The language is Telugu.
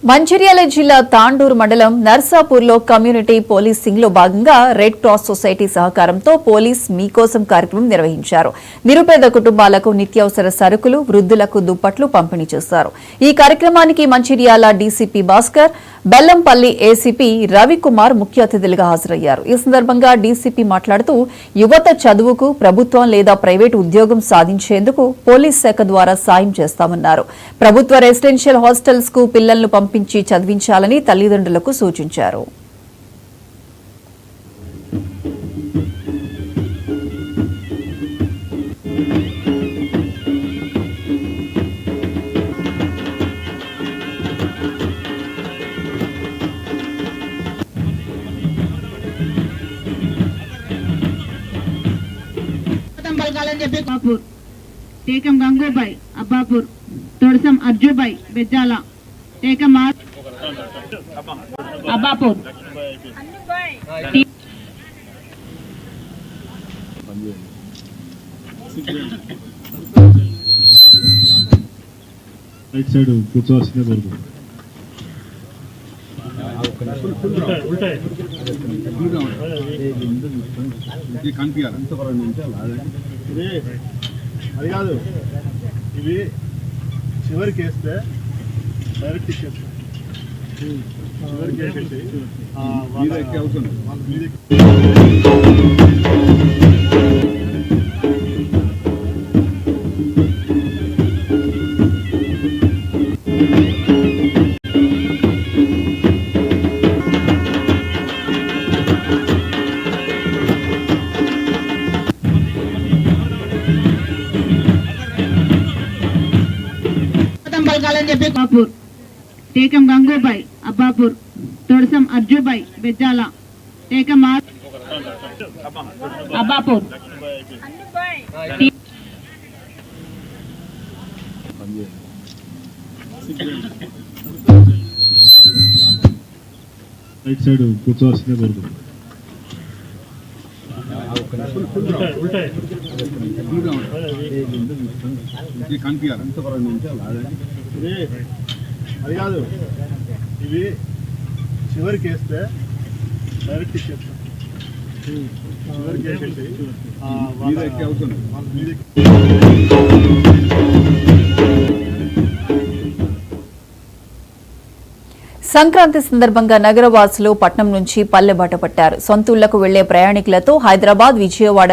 మంచిర్యాల జిల్లా తాండూరు మండలం నర్సాపూర్లో కమ్యూనిటీ పోలీసింగ్ లో భాగంగా రెడ్ క్రాస్ సొసైటీ సహకారంతో పోలీస్ మీకోసం కార్యక్రమం నిర్వహించారు. నిరుపేద కుటుంబాలకు నిత్యావసర సరుకులు, వృద్ధులకు దుప్పట్లు పంపిణీ చేశారు. ఈ కార్యక్రమానికి మంచిర్యాల డీసీపీ భాస్కర్, బెల్లంపల్లి ఏసీపీ రవికుమార్ ముఖ్య అతిథులుగా హాజరయ్యారు. ఈ సందర్భంగా డీసీపీ మాట్లాడుతూ యువత చదువుకు ప్రభుత్వం లేదా ప్రైవేటు ఉద్యోగం సాధించేందుకు పోలీస్ శాఖ ద్వారా సాయం చేస్తామన్నారు. ప్రభుత్వ రెసిడెన్షియల్ హాస్టల్స్ కు పిల్లలను పంపించి చదివించాలని తల్లిదండ్రులకు సూచించారు. टेकम गंगूबाई अब्बापुर, तोड़सम अर्जुबाई बेजाला, टेकम अब्बापुर, राइट साइड కూర్చోవాల్సిందే బోర్డు అది కాదు, ఇవి చివరికి వేస్తే డైరెక్ట్ ఇచ్చేస్తాం. చివరికి వేసేసి टेकम गंगूबाई अब्बापुर, तोड़सम अर्जुबाई बेजाला, टेकम अब्बापुर, రైట్ సైడ్ కూర్చోవాల్సిందే బోర్డు అది కాదు, ఇవి చివరికి వేస్తే డైరెక్ట్ ఇచ్చేస్తాం. చివరికి వేసేసి సంక్రాంతి సందర్భంగా నగరవాసులు పట్నం నుంచి పల్లెబాట పట్టారు. సొంతూళ్లకు వెళ్లే ప్రయాణికులతో హైదరాబాద్, విజయవాడ